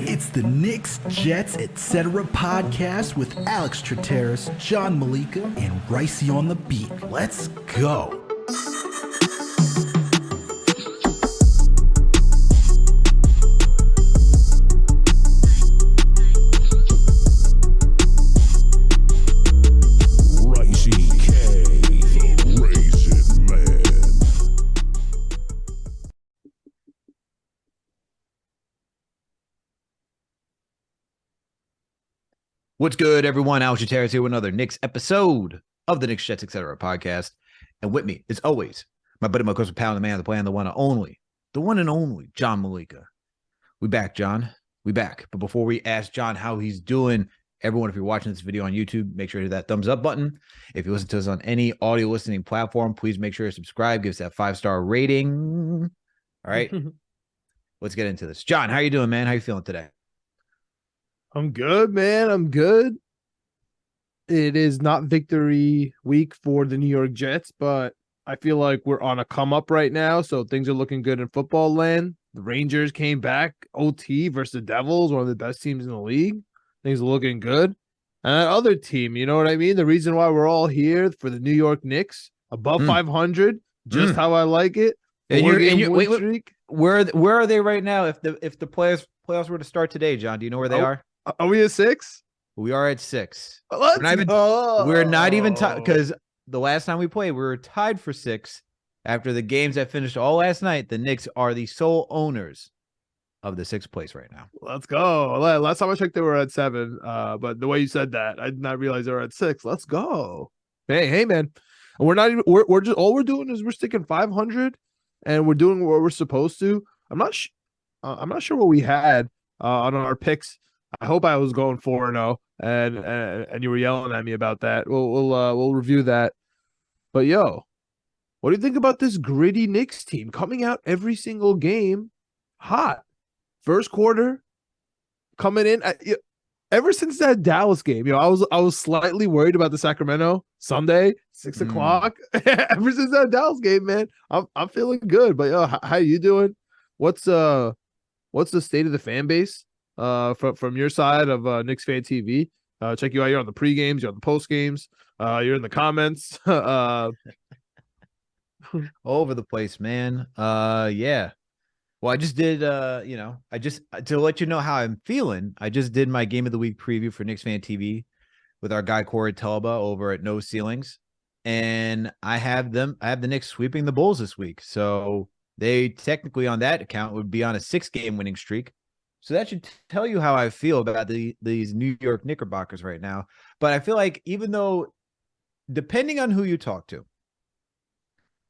It's the Knicks, Jets, etc. podcast with Alex Trataros, John Meleka, and Raisi on the beat. Let's go. What's good, everyone? Alex Trataros here with another Knicks episode of the Knicks, Jets, etc. podcast. And with me, as always, my buddy, my close pal, the man, the plan, the one and only, John Meleka. We back, John. We back. But before we ask John how he's doing, everyone, if you're watching this video on YouTube, make sure to hit that thumbs up button. If you listen to us on any audio listening platform, please make sure to subscribe. Give us that 5-star rating. All right. Let's get into this. John, how you doing, man? How you feeling today? I'm good, man. I'm good. It is not victory week for the New York Jets, but I feel like we're on a come up right now, so things are looking good in football land. The Rangers came back OT versus the Devils, one of the best teams in the league. Things are looking good. And that other team, you know what I mean? The reason why we're all here for the New York Knicks, above 500, just how I like it. And wait, where are they right now? If the playoffs were to start today, John, do you know where they are? Are we at 6? We are at 6. Let's go. We're not even tied because the last time we played, we were tied for 6. After the games that finished all last night, the Knicks are the sole owners of the 6th place right now. Let's go. Last time I checked, they were at 7. But the way you said that, I did not realize they were at 6. Let's go. Hey, man. We're not even. We're just all we're doing is we're sticking 500, and we're doing what we're supposed to. I'm not sure what we had on our picks. I hope I was going 4-0, and you were yelling at me about that. We'll review that. But yo, what do you think about this gritty Knicks team coming out every single game hot? First quarter coming in ever since that Dallas game. I was slightly worried about the Sacramento Sunday 6 o'clock. Ever since that Dallas game, man, I'm feeling good. But yo, how you doing? What's the state of the fan base? From your side of Knicks Fan TV. Check you out. You're on the pre-games, you're on the post-games, you're in the comments. All over the place, man. Yeah. Well, I just did, to let you know how I'm feeling, I just did my Game of the Week preview for Knicks Fan TV with our guy Corey Telba over at No Ceilings. And I have the Knicks sweeping the Bulls this week. So they technically on that account would be on a 6-game winning streak. So that should tell you how I feel about these New York Knickerbockers right now. But I feel like even though, depending on who you talk to,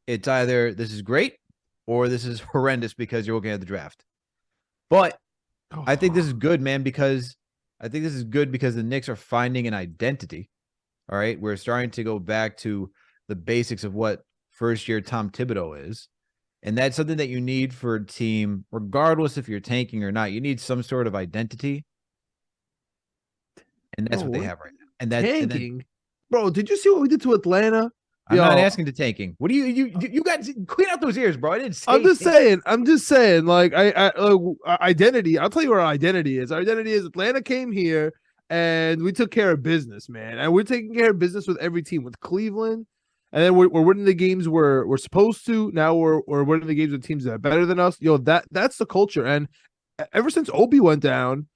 it's either this is great or this is horrendous because you're looking at the draft. But I think this is good, man, because the Knicks are finding an identity. All right. We're starting to go back to the basics of what first-year Tom Thibodeau is. And that's something that you need for a team, regardless if you're tanking or not. You need some sort of identity. And that's what they have right now. And that's tanking. Bro, did you see what we did to Atlanta? I'm not asking to tanking. What do you guys clean out those ears, bro? I didn't say I'm just saying, like, identity. I'll tell you where our identity is. Our identity is Atlanta came here and we took care of business, man. And we're taking care of business with every team, with Cleveland. And then we're winning the games we're supposed to. Now we're winning the games with teams that are better than us. Yo, that's the culture. And ever since Obi went down,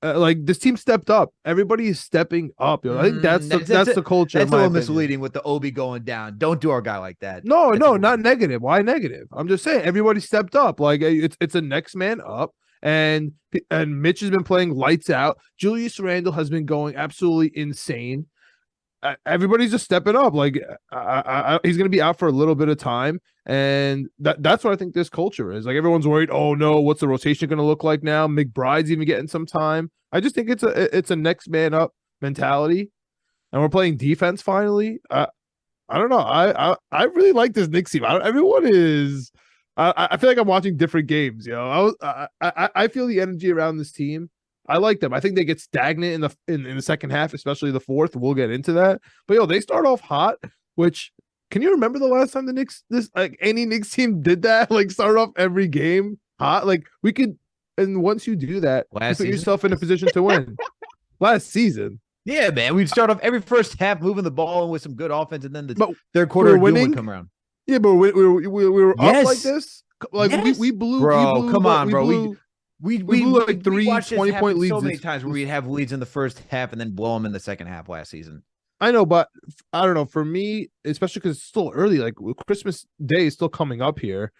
like this team stepped up. Everybody is stepping up. Yo. I think that's the culture. That's a little misleading with the Obi going down. Don't do our guy like that. No, not negative. Why negative? I'm just saying everybody stepped up. Like it's a next man up. And Mitch has been playing lights out. Julius Randle has been going absolutely insane. Everybody's just stepping up. Like he's going to be out for a little bit of time, and that's what I think this culture is. Like everyone's worried. Oh no, what's the rotation going to look like now? McBride's even getting some time. I just think it's a next man up mentality, and we're playing defense finally. I don't know. I really like this Knicks team. Everyone is. I feel like I'm watching different games. I feel the energy around this team. I like them. I think they get stagnant in the second half, especially the fourth. We'll get into that. But they start off hot, which can you remember the last time the Knicks, any Knicks team did that? Like start off every game hot. Like we could, and once you do that, you put yourself in a position to win. Last season. Yeah, man. We'd start off every first half moving the ball with some good offense, and then the third we quarter winning. would come around. Yeah, but we were up like this. Like yes. we blew. Bro, we blew, come on, bro. We blew like three 20-point leads so many times where we'd have leads in the first half and then blow them in the second half last season. I know, but I don't know. For me, especially because it's still early, like Christmas Day is still coming up here.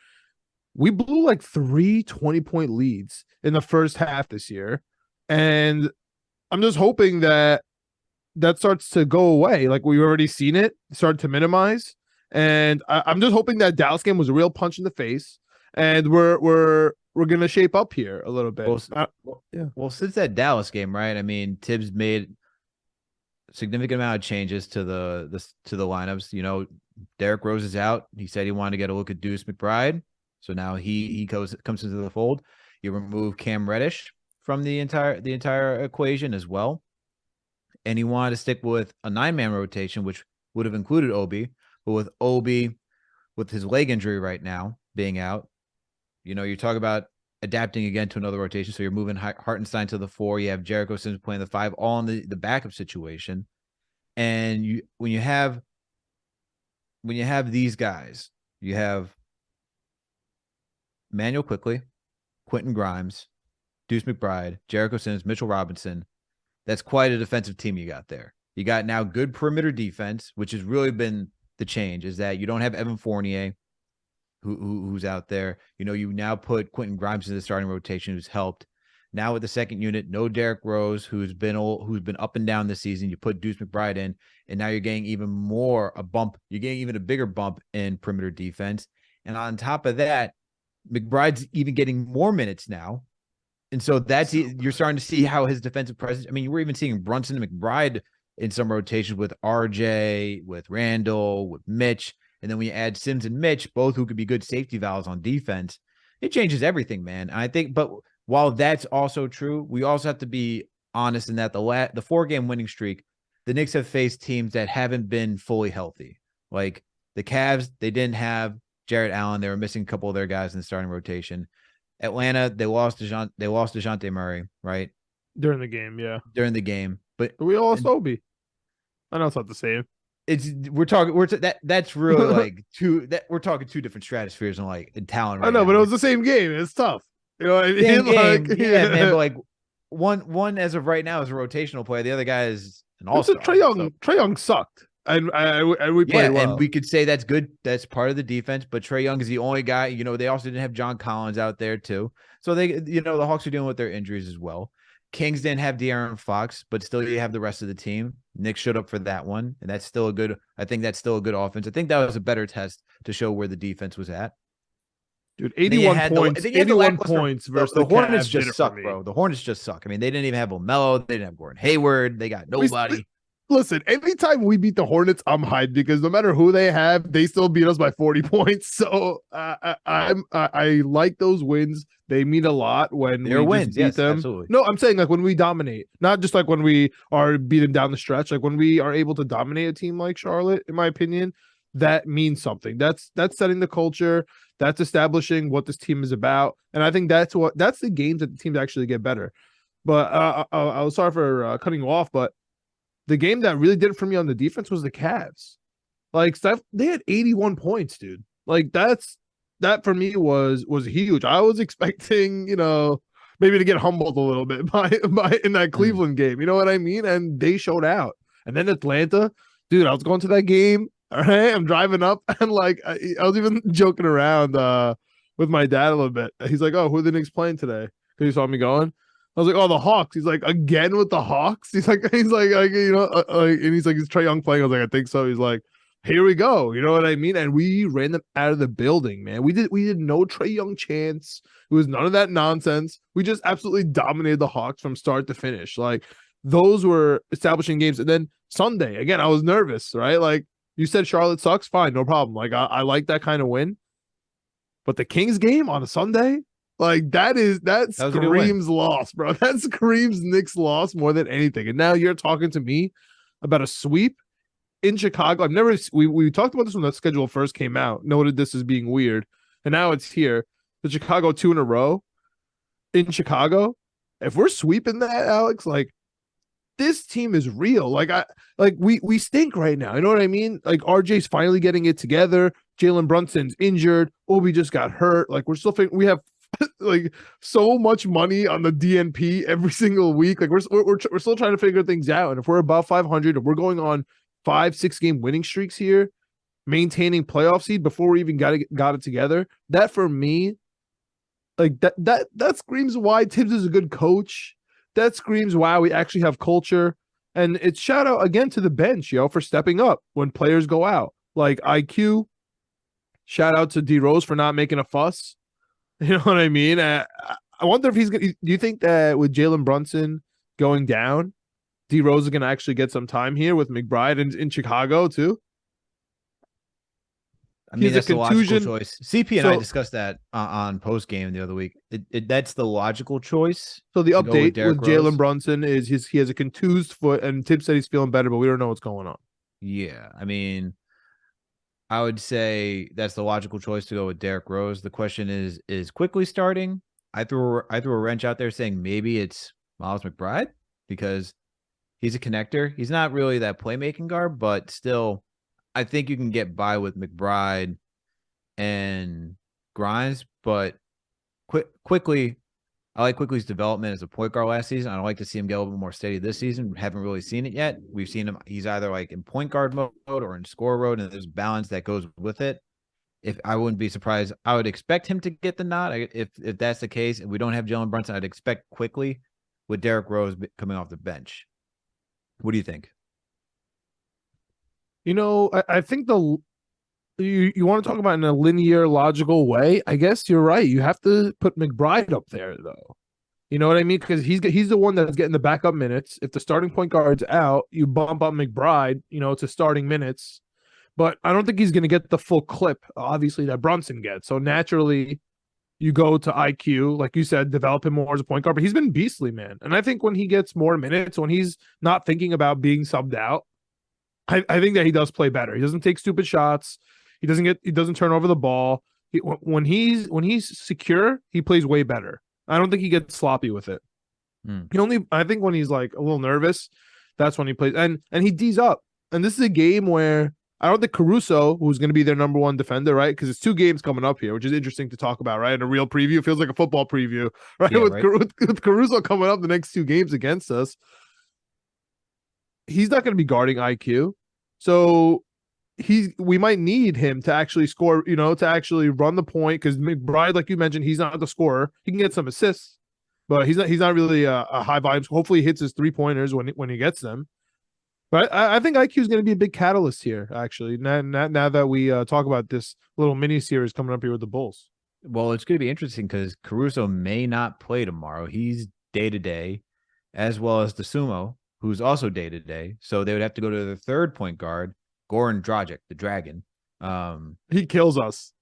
We blew like 3 20-point leads in the first half this year. And I'm just hoping that starts to go away. Like we've already seen it start to minimize. And I'm just hoping that Dallas game was a real punch in the face. And we're gonna shape up here a little bit. Well, since that Dallas game, right? I mean, Tibbs made significant amount of changes to the lineups. You know, Derrick Rose is out. He said he wanted to get a look at Deuce McBride, so now he comes into the fold. You remove Cam Reddish from the entire equation as well, and he wanted to stick with a 9-man rotation, which would have included Obi, but with Obi with his leg injury right now being out, you know, you talk about adapting again to another rotation. So you're moving Hartenstein to the 4. You have Jericho Sims playing the 5, all in the backup situation. And when you have these guys, you have Manuel Quickley, Quentin Grimes, Deuce McBride, Jericho Sims, Mitchell Robinson. That's quite a defensive team you got there. You got now good perimeter defense, which has really been the change, is that you don't have Evan Fournier, who's out there. You know, you now put Quentin Grimes in the starting rotation, who's helped. Now with the second unit, no Derrick Rose, who's been up and down this season. You put Deuce McBride in, and now you're getting even more a bump. You're getting even a bigger bump in perimeter defense. And on top of that, McBride's even getting more minutes now. And so you're starting to see how his defensive presence. I mean, you were even seeing Brunson and McBride in some rotations with RJ, with Randall, with Mitch. And then when you add Sims and Mitch, both who could be good safety valves on defense, it changes everything, man. And I think, but while that's also true, we also have to be honest in that the 4-game winning streak, the Knicks have faced teams that haven't been fully healthy. Like the Cavs, they didn't have Jarrett Allen. They were missing a couple of their guys in the starting rotation. Atlanta, they lost DeJounte Murray, right? During the game, yeah. During the game. But we lost Obi. I know it's not the same. That's really like we're talking two different stratospheres and like in talent. Right I know, now. But it was the same game. It's tough. You know what I mean? Like, yeah, man. But like one as of right now is a rotational player. The other guy is an all-star. Trae Young sucked, and we played well. And we could say that's good. That's part of the defense. But Trae Young is the only guy. You know, they also didn't have John Collins out there too. So the Hawks are dealing with their injuries as well. Kings didn't have De'Aaron Fox, but still you have the rest of the team. Nick showed up for that one, and that's still I think that's still a good offense. I think that was a better test to show where the defense was at. Dude, 81 points. 81 points versus the Hornets just suck, bro. The Hornets just suck. I mean, they didn't even have Lamelo. They didn't have Gordon Hayward. They got nobody. Listen, anytime we beat the Hornets, I'm hyped because no matter who they have, they still beat us by 40 points. So I like those wins. They mean a lot when we wins, beat them. Absolutely. No, I'm saying like when we dominate, not just like when we are beaten down the stretch. Like when we are able to dominate a team like Charlotte, in my opinion, that means something. That's setting the culture. That's establishing what this team is about. And I think that's the games that the teams actually get better. But I was sorry for cutting you off, but the game that really did it for me on the defense was the Cavs. Like they had 81 points, dude. Like that for me was huge. I was expecting, maybe to get humbled a little bit by in that Cleveland game. You know what I mean? And they showed out. And then Atlanta, dude, I was going to that game. All right, I'm driving up and like I was even joking around with my dad a little bit. He's like, "Oh, who are the Knicks playing today?" Because he saw me going. I was like, "Oh, the Hawks." He's like, "Again with the Hawks?" He's like, and he's like, "Is Trae Young playing?" I was like, "I think so." He's like, "Here we go." You know what I mean? And we ran them out of the building, man. We did no Trae Young chance. It was none of that nonsense. We just absolutely dominated the Hawks from start to finish. Like those were establishing games. And then Sunday, again, I was nervous, right? Like you said, Charlotte sucks. Fine, no problem. Like I like that kind of win. But the Kings game on a Sunday. Like that screams loss, bro. That screams Knicks loss more than anything. And now you're talking to me about a sweep in Chicago, I've never we talked about this when the schedule first came out, noted this as being weird, and now it's here. The Chicago 2 in a row in Chicago. If we're sweeping that, Alex, like this team is real. We stink right now. You know what I mean? Like RJ's finally getting it together. Jalen Brunson's injured. Obi just got hurt. Like we're still we have like so much money on the DNP every single week. Like we're still trying to figure things out. And if we're above 500, if we're going on 5-6 game winning streaks here, maintaining playoff seed before we even got it together, that for me, like that screams why Tibbs is a good coach. That screams wow, we actually have culture. And it's shout out again to the bench, for stepping up when players go out. Like IQ, shout out to D Rose for not making a fuss. You know what I mean? I wonder if he's gonna. Do you think that with Jalen Brunson going down, D Rose is gonna actually get some time here with McBride in Chicago too? I mean, that's the logical choice. CP and I discussed that on post game the other week. That's the logical choice. So the update with Jalen Brunson is he has a contused foot, and Tibbs said he's feeling better, but we don't know what's going on. Yeah, I mean, I would say that's the logical choice to go with Derrick Rose. The question is quickly starting. I threw a wrench out there saying maybe it's Miles McBride because he's a connector. He's not really that playmaking guard, but still, I think you can get by with McBride and Grimes. But quickly, I like Quickly's development as a point guard last season. I'd like to see him get a little bit more steady this season. Haven't really seen it yet. We've seen him. He's either like in point guard mode or in score mode, and there's balance that goes with it. If I wouldn't be surprised, I would expect him to get the nod. If that's the case, and we don't have Jalen Brunson, I'd expect Quickly with Derrick Rose coming off the bench. What do you think? I think you want to talk about in a linear, logical way. I guess you're right. You have to put McBride up there, though. You know what I mean? Because he's the one that's getting the backup minutes. If the starting point guard's out, you bump up McBride, to starting minutes. But I don't think he's going to get the full clip, obviously, that Brunson gets. So naturally, you go to IQ, like you said, develop him more as a point guard. But he's been beastly, man. And I think when he gets more minutes, when he's not thinking about being subbed out, I think that he does play better. He doesn't take stupid shots. He doesn't turn over the ball. When he's secure, he plays way better. I don't think he gets sloppy with it. I think when he's like a little nervous, that's when he plays. And he D's up. And this is a game where I don't think Caruso, who's going to be their number one defender, right? Because it's 2 games coming up here, which is interesting to talk about, right? In a real preview, it feels like a football preview, right? Yeah, with Caruso coming up the next 2 games against us. He's not going to be guarding IQ. So we might need him to actually score, to actually run the point, because McBride, like you mentioned, he's not the scorer. He can get some assists, but he's not really a high volume. Hopefully he hits his 3-pointers when he gets them. But I think IQ is going to be a big catalyst here, actually, now that we talk about this little mini series coming up here with the Bulls. Well, it's going to be interesting because Caruso may not play tomorrow. He's day-to-day, as well as the Sumo, who's also day-to-day. So they would have to go to the third point guard, Goran Dragic, the Dragon. He kills us,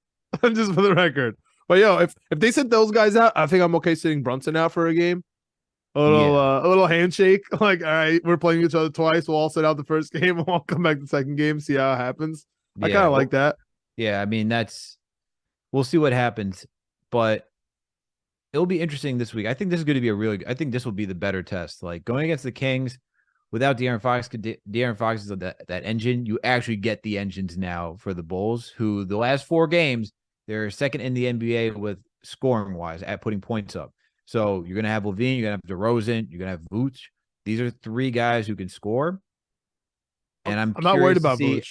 just for the record. But if they sit those guys out, I think I'm okay sitting Brunson out for a game. A little handshake. Like, all right, we're playing each other twice. We'll all sit out the first game and we'll come back the second game, see how it happens. I kind of like that. Yeah, I mean, we'll see what happens. But it'll be interesting this week. I think this is going to be I think this will be the better test. Like going against the Kings without De'Aaron Fox, De'Aaron Fox is that engine. You actually get the engines now for the Bulls, who the last 4 games, they're second in the NBA with scoring wise at putting points up. So you're going to have Levine, you're going to have DeRozan, you're going to have Vooch. These are 3 guys who can score. And I'm not worried about Vooch.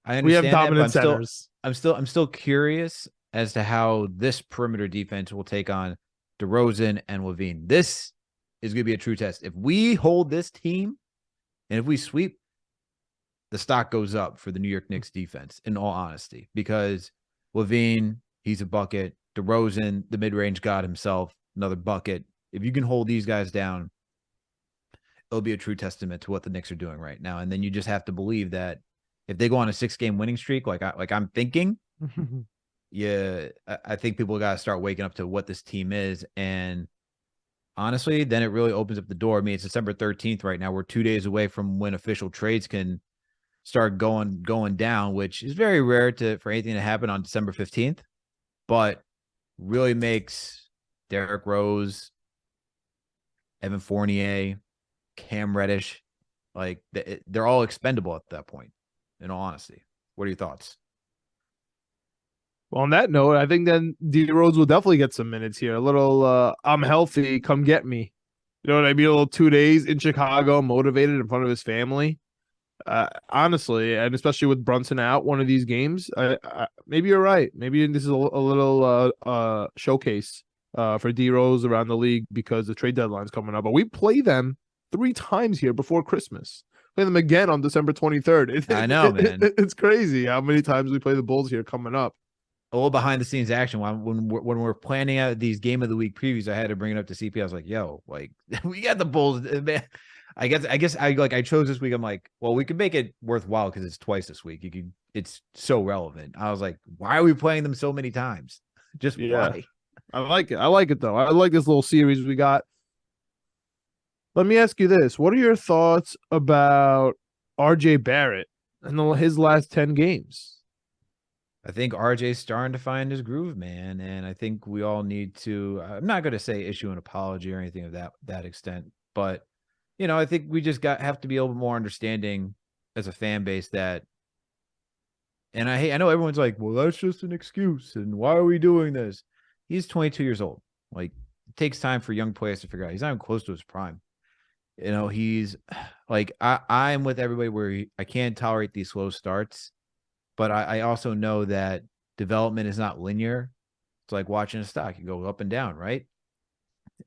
I understand we have dominant that, centers. I'm still curious as to how this perimeter defense will take on DeRozan and Levine. This is going to be a true test. If we hold this team and if we sweep, the stock goes up for the New York Knicks defense, in all honesty, because Levine, he's a bucket. DeRozan, the mid-range god himself, another bucket. If you can hold these guys down, it'll be a true testament to what the Knicks are doing right now. And then you just have to believe that if they go on a 6-game winning streak, like I'm thinking, I think people got to start waking up to what this team is. And honestly, then it really opens up the door. I mean, it's December 13th right now. We're 2 days away from when official trades can start going down, which is very rare for anything to happen on December 15th, but really makes Derrick Rose, Evan Fournier, Cam Reddish, like they're all expendable at that point, in all honesty. What are your thoughts? Well, on that note, I think then D Rose will definitely get some minutes here. A little I'm healthy, come get me. You know what I mean? A little 2 days in Chicago, motivated in front of his family. Honestly, and especially with Brunson out one of these games, maybe you're right. Maybe this is a little showcase for D Rose around the league because the trade deadline's coming up. But we play them 3 times here before Christmas. Play them again on December 23rd. I know, man. It's crazy how many times we play the Bulls here coming up. A little behind the scenes action. When we're planning out these game of the week previews, I had to bring it up to CP. I was like, "Yo, like we got the Bulls, man." I guess I chose this week. I'm like, well, we could make it worthwhile because it's twice this week. It's so relevant. I was like, why are we playing them so many times? Just why? I like it. I like it though. I like this little series we got. Let me ask you this: what are your thoughts about RJ Barrett and his last 10 games? I think RJ's starting to find his groove, man, and I think we all need to. I'm not going to say issue an apology or anything of that extent, but I think we just have to be a little more understanding as a fan base that. And I know everyone's like, well, that's just an excuse, and why are we doing this? He's 22 years old. Like, it takes time for young players to figure out. He's not even close to his prime. He's like, I'm with everybody where I can't tolerate these slow starts. But I also know that development is not linear. It's like watching a stock. You go up and down, right?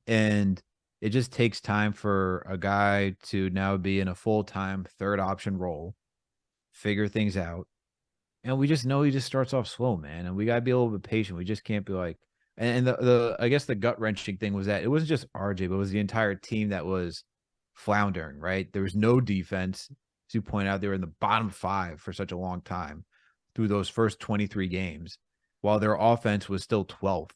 And it just takes time for a guy to now be in a full-time third option role, figure things out. And we just know he just starts off slow, man. And we got to be a little bit patient. We just can't be like, and the I guess the gut-wrenching thing was that it wasn't just RJ, but it was the entire team that was floundering, right? There was no defense. As you point out, they were in the bottom 5 for such a long time through those first 23 games, while their offense was still 12th.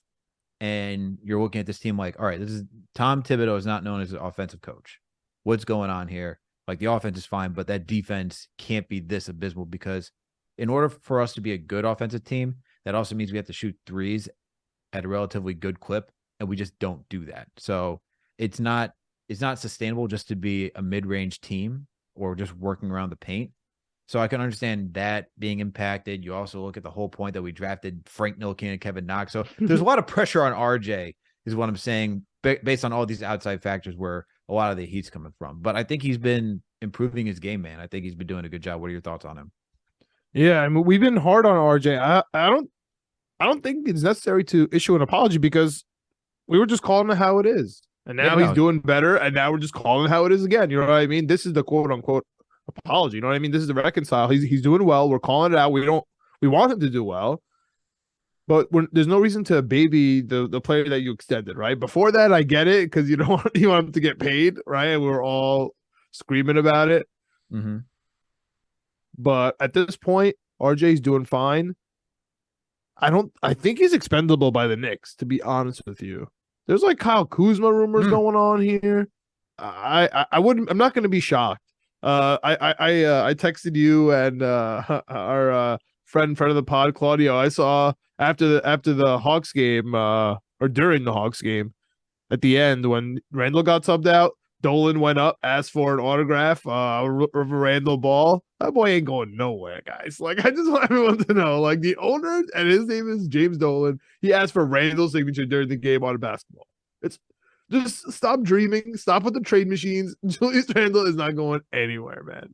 And you're looking at this team like, all right, this is Tom Thibodeau is not known as an offensive coach. What's going on here? Like, the offense is fine, but that defense can't be this abysmal, because in order for us to be a good offensive team, that also means we have to shoot threes at a relatively good clip, and we just don't do that. So it's not sustainable just to be a mid-range team or just working around the paint. So I can understand that being impacted. You also look at the whole point that we drafted Frank Ntilikina and Kevin Knox. So there's a lot of pressure on RJ, is what I'm saying, based on all these outside factors where a lot of the heat's coming from. But I think he's been improving his game, man. I think he's been doing a good job. What are your thoughts on him? Yeah, I mean, we've been hard on RJ. I don't think it's necessary to issue an apology, because we were just calling it how it is. And now he's doing better, and now we're just calling it how it is again. You know what I mean? This is the quote unquote apology. You know what I mean? This is the reconcile. He's doing well. We're calling it out. We want him to do well, but there's no reason to baby the player that you extended, right? Before that, I get it, because you want him to get paid, right? And we're all screaming about it. Mm-hmm. But at this point, RJ's doing fine. I think he's expendable by the Knicks, to be honest with you. There's like Kyle Kuzma rumors going on here. I'm not going to be shocked. I texted you and our friend of the pod, Claudio. I saw after the Hawks game, or during the Hawks game, at the end when Randall got subbed out, Dolan went up, asked for an autograph of Randall Ball. That boy ain't going nowhere, guys. Like, I just want everyone to know, like, the owner, and his name is James Dolan, he asked for Randall's signature during the game on basketball. It's just stop dreaming. Stop with the trade machines. Julius Randle is not going anywhere, man.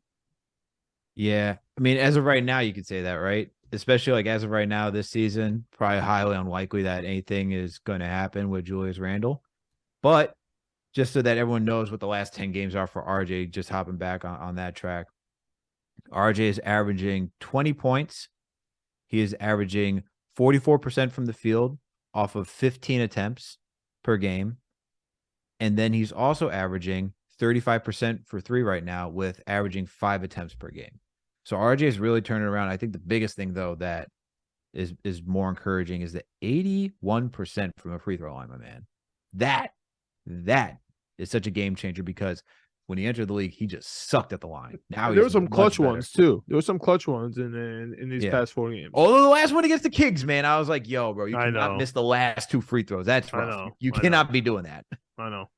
Yeah. I mean, as of right now, you could say that, right? Especially like as of right now this season, probably highly unlikely that anything is going to happen with Julius Randle. But just so that everyone knows what the last 10 games are for RJ, just hopping back on that track. RJ is averaging 20 points. He is averaging 44% from the field off of 15 attempts per game. And then he's also averaging 35% for 3 right now, with averaging 5 attempts per game. So RJ is really turning around. I think the biggest thing, though, that is more encouraging is the 81% from a free throw line, my man. That is such a game changer, because when he entered the league, he just sucked at the line. Now There were he's some much clutch better. ones too. There were some clutch ones in these Yeah. past 4 games. Although the last one against the Kings, man, I was like, yo, bro, you I cannot know. miss the last 2 free throws. That's I rough. know. You I cannot know. be doing that. I know.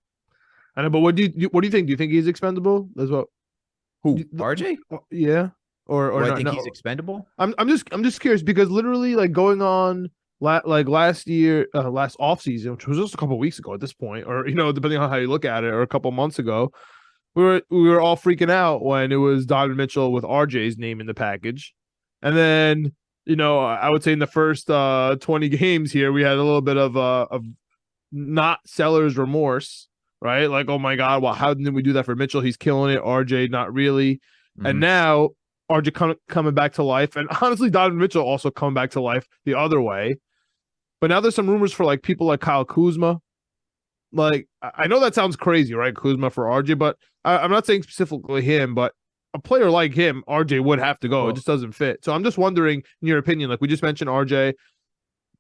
But what do you think? Do you think he's expendable as well? Who? RJ? Yeah. Or Do I not, think no. he's expendable? I'm just curious because literally like going on like last year, last offseason, which was just a couple weeks ago at this point, or depending on how you look at it, or a couple months ago, we were all freaking out when it was Donovan Mitchell with RJ's name in the package. And then, I would say in the first 20 games here, we had a little bit of not seller's remorse, right? Like, oh my God, well, how didn't we do that for Mitchell? He's killing it. RJ, not really. Mm-hmm. And now RJ coming back to life. And honestly, Donovan Mitchell also coming back to life the other way. But now there's some rumors for like people like Kyle Kuzma. Like, I know that sounds crazy, right? Kuzma for RJ, but I'm not saying specifically him, but a player like him, RJ would have to go. It just doesn't fit. So I'm just wondering, in your opinion, like we just mentioned RJ,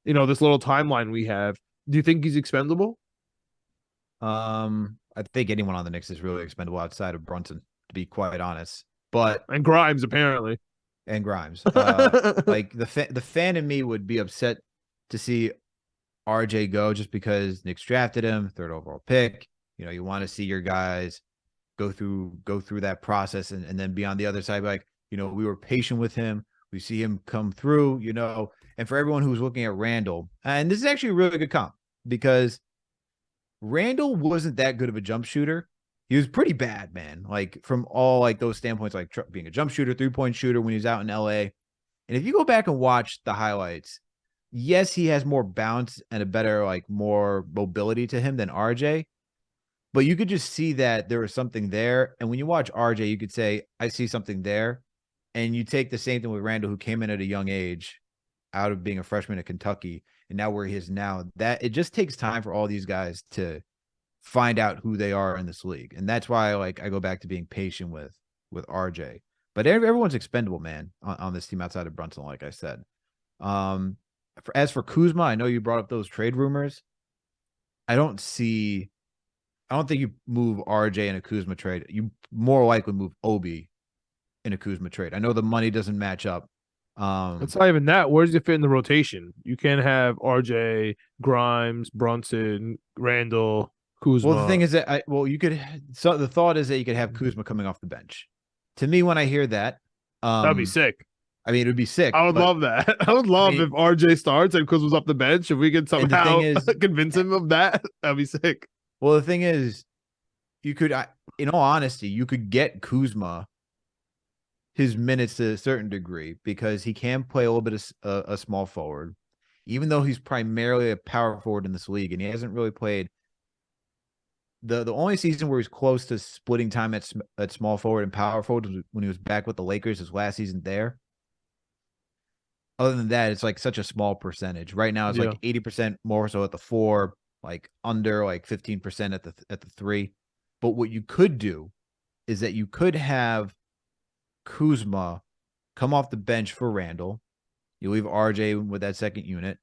this little timeline we have. Do you think he's expendable? I think anyone on the Knicks is really expendable outside of Brunson, to be quite honest. And Grimes, apparently. And Grimes. Like the fan in me would be upset to see RJ go just because Knicks drafted him, 3rd overall pick. You want to see your guys go through that process and then be on the other side, like, we were patient with him. We see him come through, and for everyone who's looking at Randall, and this is actually a really good comp because Randall wasn't that good of a jump shooter. He was pretty bad, man. Like from all like those standpoints, like being a jump shooter, 3-point shooter when he was out in LA. And if you go back and watch the highlights, yes, he has more bounce and a better, like more mobility to him than RJ. But you could just see that there was something there. And when you watch RJ, you could say, I see something there. And you take the same thing with Randall, who came in at a young age out of being a freshman at Kentucky. And now where he is now, that it just takes time for all these guys to find out who they are in this league. And that's why I go back to being patient with RJ. But everyone's expendable, man, on this team outside of Brunson, like I said. As for Kuzma, I know you brought up those trade rumors. I don't think you move RJ in a Kuzma trade. You more likely move Obi in a Kuzma trade. I know the money doesn't match up. It's not even that. Where does it fit in the rotation? You can't have RJ, Grimes, Brunson, Randall, Kuzma. Well, the thing is that the thought is that you could have Kuzma coming off the bench. To me, when I hear that, that'd be sick. I mean, it would be sick. I would love that. I would love if RJ starts and Kuzma's off the bench. If we could somehow convince him of that, that'd be sick. Well, the thing is, you could, in all honesty, you could get Kuzma his minutes to a certain degree because he can play a little bit of a small forward, even though he's primarily a power forward in this league, and he hasn't really played. The only season where he's close to splitting time at small forward and power forward was when he was back with the Lakers his last season there. Other than that, it's like such a small percentage. Right now, it's like 80% more so at the 4, like under like 15% at the 3. But what you could do is that you could have Kuzma come off the bench for Randall. You leave RJ with that second unit,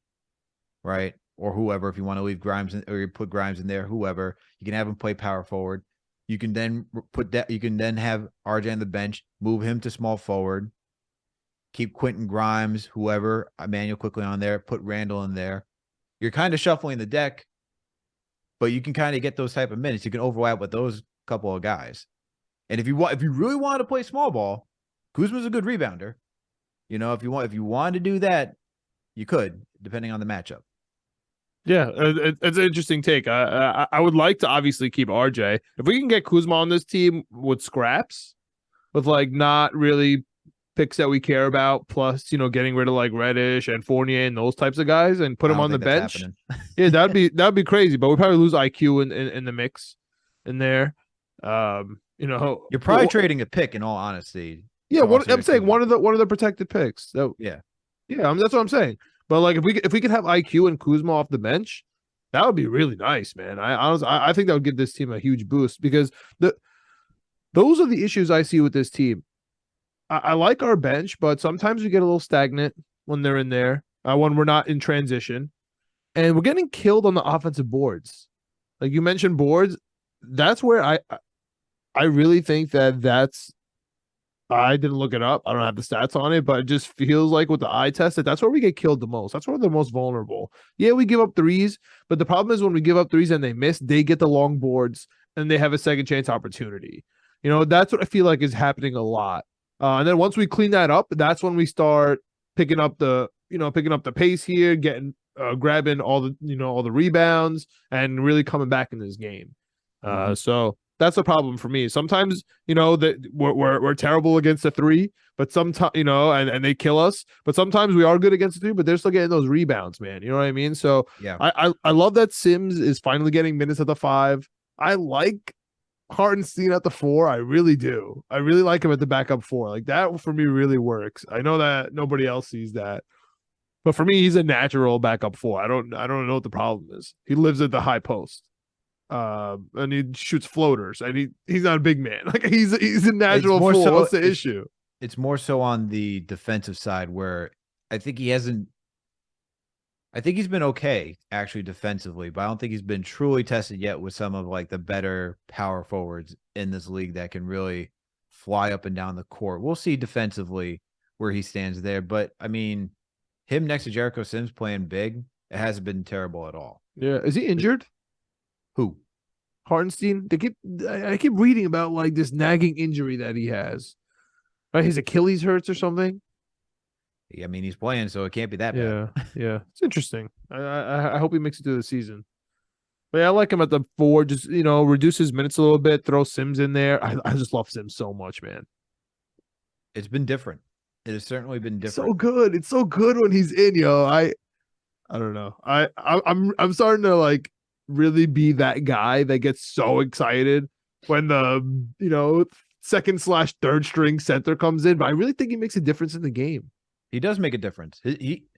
right? Or whoever, if you want to leave Grimes or you put Grimes in there, whoever, you can have him play power forward. You can then have RJ on the bench, move him to small forward, keep Quentin Grimes, whoever, Emmanuel quickly on there, put Randall in there. You're kind of shuffling the deck, but you can kind of get those type of minutes. You can overlap with those couple of guys. And if you really want to play small ball, Kuzma's a good rebounder. If you want to do that, you could, depending on the matchup. Yeah, it's an interesting take. I would like to obviously keep RJ. If we can get Kuzma on this team with scraps, with like not really picks that we care about, plus getting rid of like Reddish and Fournier and those types of guys, and put them on the bench. Yeah, that'd be crazy. But we probably lose IQ in the mix in there. You're probably trading a pick, in all honesty. Yeah, I'm saying one of the protected picks. So yeah, that's what I'm saying. But like if we could have IQ and Kuzma off the bench, that would be really nice, man. I think that would give this team a huge boost because those are the issues I see with this team. I like our bench, but sometimes we get a little stagnant when they're in there, when we're not in transition, and we're getting killed on the offensive boards. Like you mentioned boards, that's where I I really think that's. I didn't look it up. I don't have the stats on it, but it just feels like with the eye test that that's where we get killed the most. That's where they're most vulnerable. Yeah, we give up threes, but the problem is when we give up threes and they miss, they get the long boards and they have a second chance opportunity. That's what I feel like is happening a lot. And then once we clean that up, that's when we start picking up the pace here, getting grabbing all the rebounds and really coming back in this game. So that's a problem for me. Sometimes, that we're terrible against the three, but sometimes, and they kill us. But sometimes we are good against the three, but they're still getting those rebounds, man. You know what I mean? So Yeah, I love that Sims is finally getting minutes at the 5. I like Hartenstein at the 4. I really do. I really like him at the backup 4. Like that for me really works. I know that nobody else sees that. But for me, he's a natural backup 4. I don't know what the problem is. He lives at the high post. And he shoots floaters, and he's not a big man. Like he's a natural 4. So, what's the issue? It's more so on the defensive side where I think he's been okay actually defensively, but I don't think he's been truly tested yet with some of like the better power forwards in this league that can really fly up and down the court. We'll see defensively where he stands there, but I mean, him next to Jericho Sims playing big, it hasn't been terrible at all. Yeah, is he injured? Who? Hartenstein. I keep reading about like this nagging injury that he has. Right, his Achilles hurts or something. I mean, he's playing, so it can't be that bad. Yeah. It's interesting. I hope he makes it through the season. But yeah, I like him at the 4. Just reduce his minutes a little bit. Throw Sims in there. I just love Sims so much, man. It's been different. It has certainly been different. So good. It's so good when he's in, yo. I don't know. I'm starting to like really be that guy that gets so excited when the second/third string center comes in. But I really think he makes a difference in the game. He does make a difference.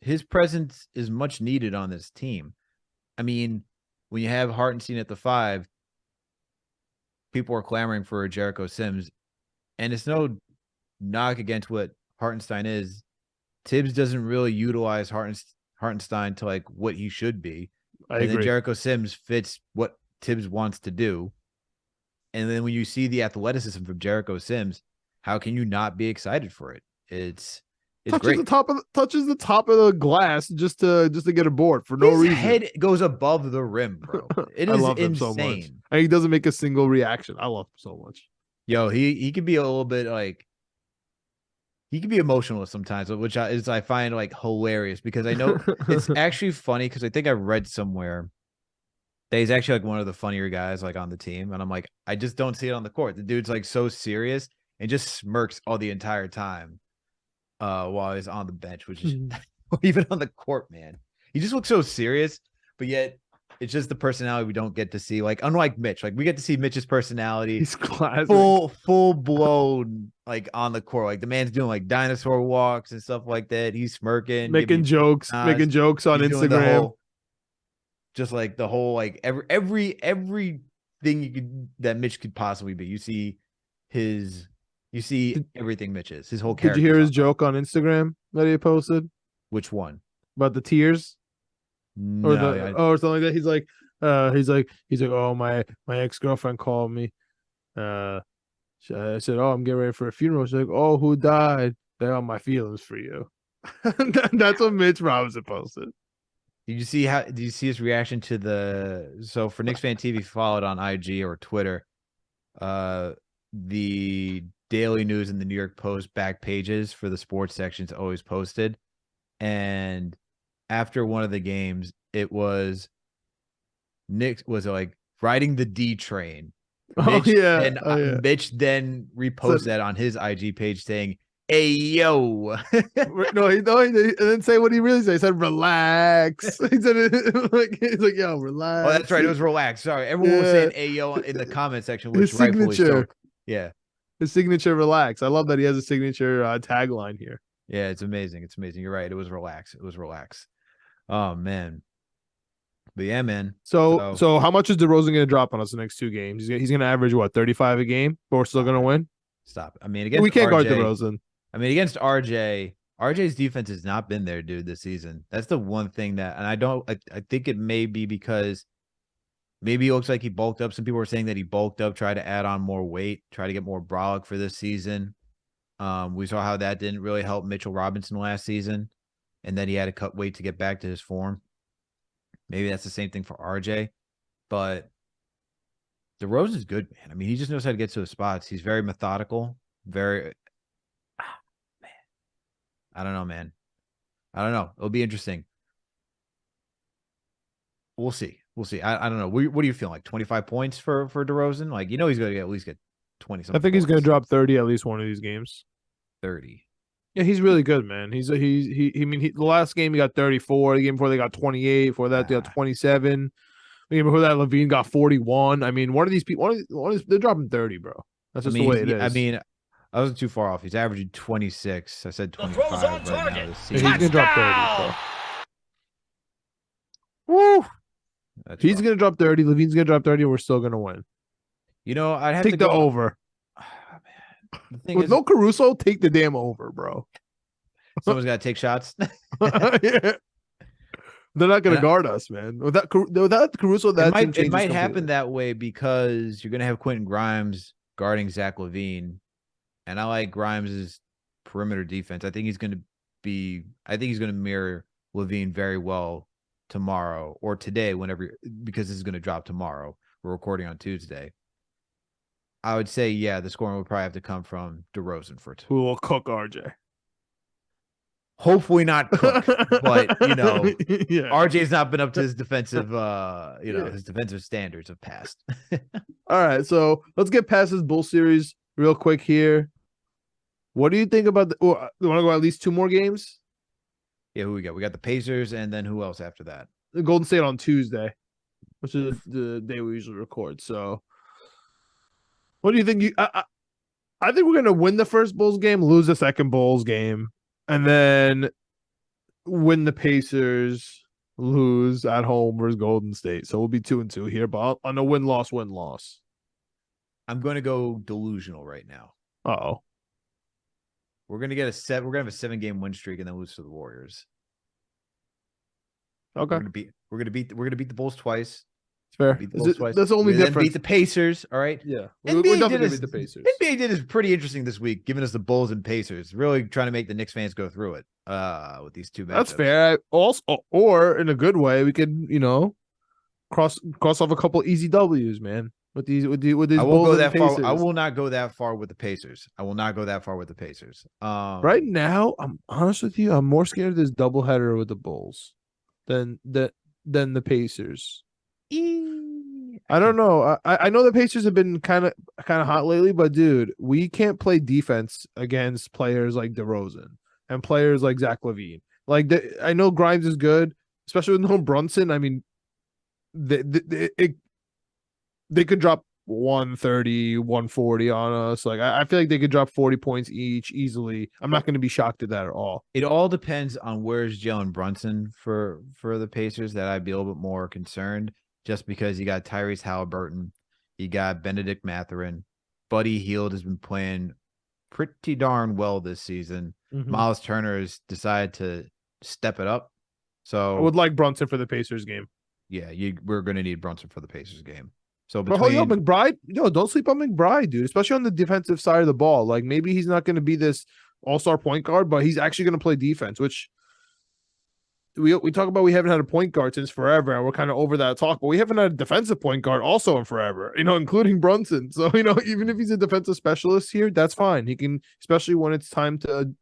His presence is much needed on this team. I mean, when you have Hartenstein at the 5, people are clamoring for Jericho Sims, and it's no knock against what Hartenstein is. Tibbs doesn't really utilize Hartenstein to like what he should be. I agree. Then Jericho Sims fits what Tibbs wants to do. And then when you see the athleticism from Jericho Sims, how can you not be excited for it? It's great. Touches the top of the glass just to get a board for no reason. His head goes above the rim, bro. It is insane. So much. And he doesn't make a single reaction. I love him so much. Yo, he can be a little bit like he can be emotional sometimes, which I find like hilarious because I know it's actually funny because I think I read somewhere that he's actually like one of the funnier guys like on the team, and I'm like, I just don't see it on the court. The dude's like so serious and just smirks all the entire time while he's on the bench, which is even on the court, man. He just looks so serious, but yet it's just the personality we don't get to see. Like unlike Mitch, like we get to see Mitch's personality. He's classic. Full blown like on the court. Like the man's doing like dinosaur walks and stuff like that. He's smirking, making jokes on Instagram. Just like the whole like everything that Mitch could possibly be. You see everything Mitch is. His whole character. Did you hear his joke on Instagram that he posted? Which one? About the tears? No, or something like that. He's like, oh, my ex-girlfriend called me. I said, oh, I'm getting ready for a funeral. She's like, oh, who died? They're on my feelings for you. That's what Mitch Robinson posted. Did you see his reaction to so for Knicks Fan TV, followed on IG or Twitter, the Daily News and the New York Post back pages for the sports sections always posted. And after one of the games, it was Knicks was like riding the D train. Mitch, Mitch then reposted that on his IG page saying, "Hey yo." no, he didn't say what he really said. He said, "Relax." He said he's like, "Yo, relax." Oh, that's right. It was relax. Sorry, everyone was saying "Hey yo" in the comment section, which his rightfully signature. so. Yeah, his signature, relax. I love that he has a signature tagline here. Yeah, it's amazing. It's amazing. You're right. It was relax. Oh man. But yeah, man. So how much is DeRozan going to drop on us the next 2 games? He's going to average what, 35 a game, but we're still going to win? Stop. I mean, against we can't guard RJ, DeRozan. I mean, against RJ's defense has not been there, dude, this season. That's the one thing that, and I think it may be because Maybe he looks like he bulked up. Some people were saying that he bulked up, tried to add on more weight, try to get more brolic for this season. We saw how that didn't really help Mitchell Robinson last season, and then he had to cut weight to get back to his form. Maybe that's the same thing for RJ, but DeRozan's good, man. I mean, he just knows how to get to his spots. He's very methodical, man. I don't know, man. I don't know. It'll be interesting. We'll see. I don't know. What do you feel like? 25 points for DeRozan? Like, he's going to at least get 20 something. I think he's going to drop 30 at least one of these games. 30. Yeah, he's really good, man. The last game he got 34. The game before they got 28. Before that they got 27. The game before that Levine got 41. I mean, one of these people, they're dropping 30, bro. That's just the way it is. I mean, I wasn't too far off. He's averaging 26. I said 25 right now this season. He's going to drop 30, bro. Woo! He's going to drop 30. Levine's going to drop 30, and we're still going to win. I'd have take to go the over. With no Caruso, take the damn over, bro. Someone's got to take shots. Yeah. They're not going to guard us, man. Without Caruso, it might happen that way because you're going to have Quentin Grimes guarding Zach LaVine, and I like Grimes' perimeter defense. I think he's going to mirror LaVine very well tomorrow or today, because this is going to drop tomorrow. We're recording on Tuesday. I would say, the scoring would probably have to come from DeRozan for 2. Who will cook RJ? Hopefully not cook, but RJ's not been up to his defensive, his defensive standards of past. All right, so let's get past this Bull series real quick here. What do you think about you want to go at least 2 more games? Yeah, who we got? We got the Pacers, and then who else after that? The Golden State on Tuesday, which is the day we usually record. So, what do you think? I think we're gonna win the first Bulls game, lose the second Bulls game, and then win the Pacers, lose at home versus Golden State. So we'll be 2-2 here, but on a win-loss. I'm going to go delusional right now. Uh-oh. We're going to get we're going to have a 7-game win streak and then lose to the Warriors. Okay. We're going to beat the Bulls twice. It's fair. That's the only difference. Beat the Pacers, all right? Yeah. We're definitely going to beat the Pacers. NBA did pretty interesting this week, giving us the Bulls and Pacers, really trying to make the Knicks fans go through it with these two matchups. That's fair. Also, or in a good way, we could, cross off a couple easy W's, man. With these I won't Bulls go and that Pacers. far. I will not go that far with the Pacers. Right now, I'm honest with you, I'm more scared of this doubleheader with the Bulls than the Pacers. I don't know. I know the Pacers have been kind of hot lately, but dude, we can't play defense against players like DeRozan and players like Zach LaVine. I know Grimes is good, especially with no Brunson. I mean, they could drop 130, 140 on us. I feel like they could drop 40 points each easily. I'm not going to be shocked at that at all. It all depends on where's Jalen Brunson for the Pacers, that I'd be a little bit more concerned, just because you got Tyrese Halliburton, you got Benedict Mathurin, Buddy Hield has been playing pretty darn well this season. Mm-hmm. Miles Turner has decided to step it up. So I would like Brunson for the Pacers game. Yeah, we're going to need Brunson for the Pacers game. So McBride, don't sleep on McBride, dude, especially on the defensive side of the ball. Maybe he's not going to be this all-star point guard, but he's actually going to play defense, which we talk about. We haven't had a point guard since forever, and we're kind of over that talk, but we haven't had a defensive point guard also in forever, including Brunson. So, even if he's a defensive specialist here, that's fine. He can, especially when it's time to,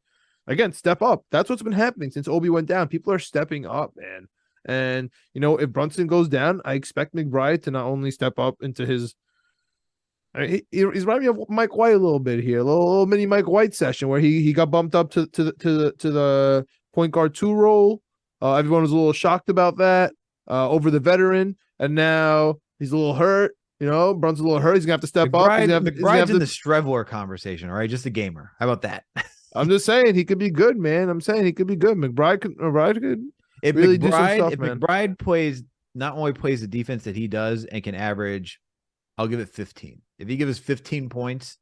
again, step up. That's what's been happening since Obi went down. People are stepping up, man. And, if Brunson goes down, I expect McBride to not only step up into his he's reminding me of Mike White a little bit here, a little mini Mike White session where he got bumped up to the point guard 2 role. Everyone was a little shocked about that over the veteran. And now he's a little hurt. Brunson's a little hurt. He's going to have to step up. McBride's in the Strevler conversation, all right? Just a gamer. How about that? I'm just saying he could be good, man. I'm saying he could be good. McBride could If really do some stuff, man. McBride not only plays the defense that he does and can average, I'll give it 15. If he gives us 15 points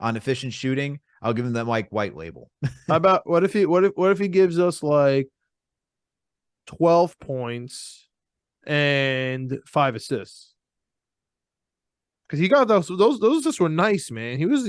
on efficient shooting, I'll give him that Mike White label. How about what if he gives us 12 points and 5 assists? because he got those assists were nice, man. He was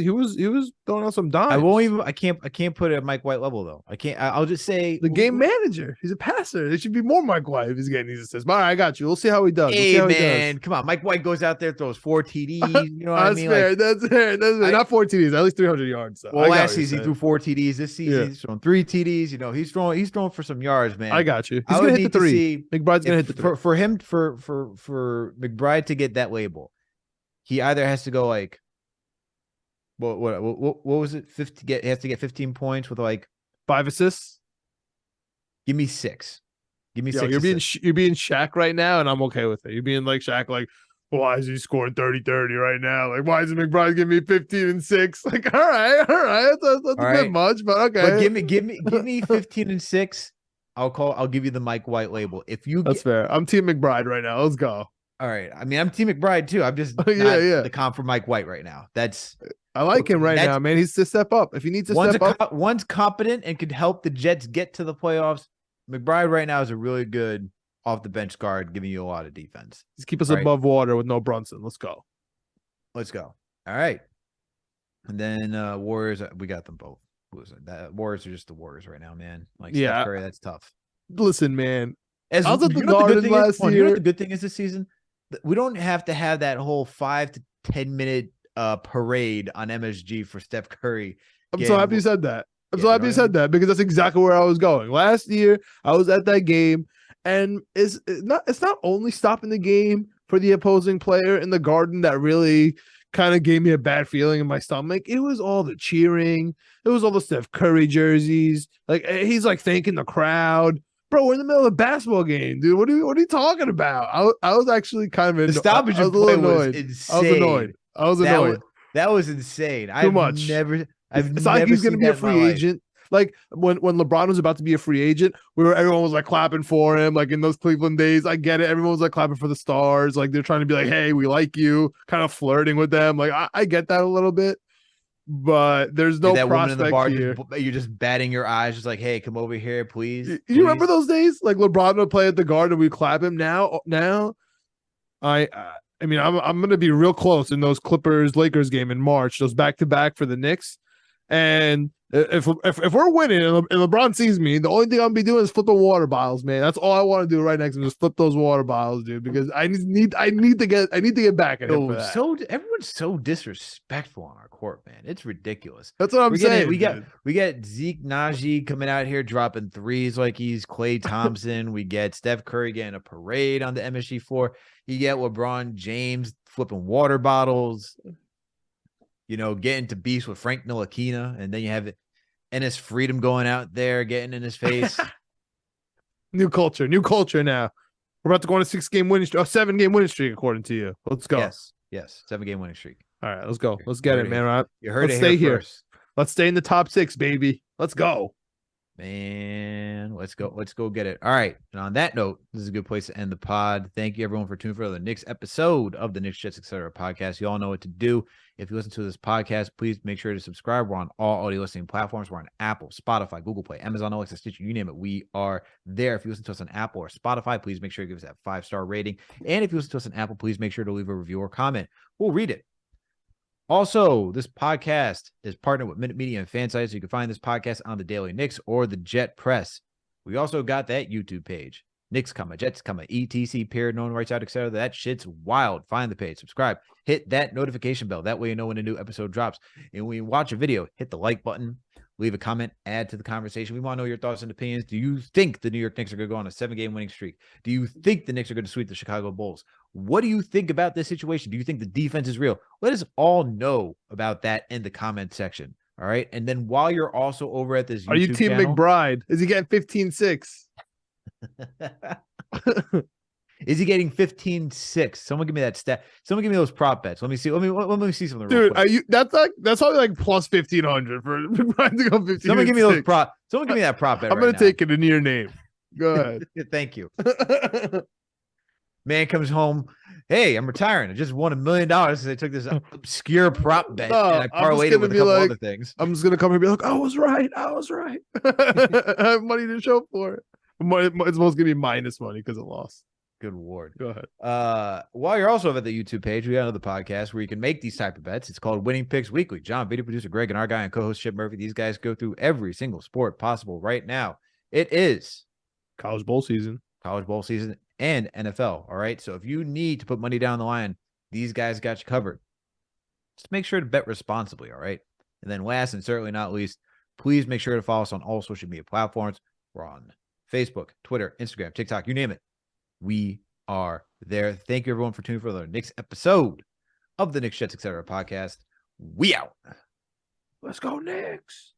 throwing out some dimes. I can't put it at Mike White level though. I can't. I'll just say the game manager. He's a passer. It should be more Mike White if he's getting these assists. But all right, I got you. We'll see how he does. Hey man, come on. Mike White goes out there, throws 4 TDs. You know what I mean? Fair. That's fair. Not 4 TDs, at least 300 yards. So. Well, last season he threw 4 TDs. This season he's thrown 3 TDs. You know, he's throwing for some yards, man. I got you. He's gonna hit the 3. McBride's gonna hit the 3. For McBride to get that label, he either has to go like, what was it? He has to get 15 points with like 5 assists. Give me 6. Give me 6. You're being Shaq right now, and I'm okay with it. You're being like Shaq, like, why is he scoring 30-30 right now? Like, why is McBride giving me 15 and 6? Like, all right, that's a bit much, but okay. But give me 15 and 6. I'll give you the Mike White label. That's fair. I'm Team McBride right now. Let's go. All right. I mean, I'm Team McBride too. I'm just not the comp for Mike White right now. I like him right now, man. He's to step up. If he needs to step up, one's competent and could help the Jets get to the playoffs. McBride right now is a really good off the bench guard, giving you a lot of defense. Just keep us above water with no Brunson. Let's go. All right. And then Warriors, we got them both. Warriors are just the Warriors right now, man. Like Steph Curry, that's tough. Listen, man. I was at the Garden last year. You know what the good thing is this season? We don't have to have that whole 5 to 10 minute parade on MSG for Steph Curry. I'm so happy you said that. I'm so happy you said that because that's exactly where I was going. Last year, I was at that game, and it's not only stopping the game for the opposing player in the Garden that really kind of gave me a bad feeling in my stomach. It was all the cheering. It was all the Steph Curry jerseys. Like, he's like thanking the crowd. Bro, we're in the middle of a basketball game, dude. What are you talking about? I was actually kind of the stoppage play was insane. I was annoyed. That was insane. Too much. It's like he's going to be a free agent. Like when LeBron was about to be a free agent, everyone was like clapping for him. Like in those Cleveland days, I get it. Everyone was like clapping for the stars. Like they're trying to be like, "Hey, we like you," kind of flirting with them. Like I get that a little bit, but there's no prospect woman in the bar here. You're just batting your eyes, just like, "Hey, come over here, please." You remember those days? Like LeBron would play at the Garden, and we clap him. Now, I mean, I'm going to be real close in those Clippers-Lakers game in March. Those back-to-back for the Knicks. And if we're winning and LeBron sees me, the only thing I'm gonna be doing is flipping water bottles, man. That's all I want to do right next to him, just flip those water bottles, dude. Because I need to get back at him for that. So everyone's so disrespectful on our court, man. It's ridiculous. That's what I'm saying. We got Zeke Naji coming out here dropping threes like he's Klay Thompson. We get Steph Curry getting a parade on the MSG floor. You get LeBron James flipping water bottles. You know, getting to beast with Frank Ntilikina, and then you have Ennis Freedom going out there, getting in his face. New culture now. We're about to go on a 7-game winning streak, according to you. Let's go. Yes, 7-game winning streak. All right, let's go. Let's get it, man. All right. You heard Let's it stay here. Let's stay in the top 6, baby. Let's go. Man, let's go get it. All right. And on that note, this is a good place to end the pod. Thank you, everyone, for tuning for the Knicks episode of the Knicks, Jets, etc. podcast. You all know what to do. If you listen to this podcast, please make sure to subscribe. We're on all audio listening platforms. We're on Apple, Spotify, Google Play, Amazon, Alexa, Stitcher, you name it. We are there. If you listen to us on Apple or Spotify, please make sure you give us that 5-star rating. And if you listen to us on Apple, please make sure to leave a review or comment. We'll read it. Also, this podcast is partnered with Minute Media and Fansites, so you can find this podcast on the Daily Knicks or the Jet Press. We also got that YouTube page. Knicks, Jets, ETC, period, no one writes out, etc. That shit's wild. Find the page, subscribe, hit that notification bell. That way you know when a new episode drops. And when you watch a video, hit the like button, leave a comment, add to the conversation. We want to know your thoughts and opinions. Do you think the New York Knicks are going to go on a 7-game winning streak? Do you think the Knicks are going to sweep the Chicago Bulls? What do you think about this situation? Do you think the defense is real? Let us all know about that in the comment section. All right. And then while you're also over at this YouTube Are you Team channel, McBride? Is he getting 15-6? Is he getting 15-6? Someone give me that stat. Someone give me those prop bets. Let me see. Let me see something. Dude, are you? That's probably like plus 1,500 for McBride to go 15. Someone give me those prop. Someone give me that prop bet. I'm gonna take it in your name. Go ahead. Thank you. Man comes home. Hey, I'm retiring. I just won $1 million because I took this obscure prop bet and I parlayed it with a couple other things. I'm just gonna come here and be like, I was right. I have money to show for it. It's supposed to give me minus money because it lost. Good Lord. Go ahead. While you're also over at the YouTube page, we got another podcast where you can make these type of bets. It's called Winning Picks Weekly. John, video producer Greg, and our guy and co-host Chip Murphy. These guys go through every single sport possible right now. It is College bowl season and NFL. All right. So if you need to put money down the line, these guys got you covered. Just make sure to bet responsibly. All right. And then last and certainly not least, please make sure to follow us on all social media platforms. We're on Facebook, Twitter, Instagram, TikTok, you name it. We are there. Thank you, everyone, for tuning for the next episode of the Knicks, Jets, etc. podcast. We out. Let's go Knicks.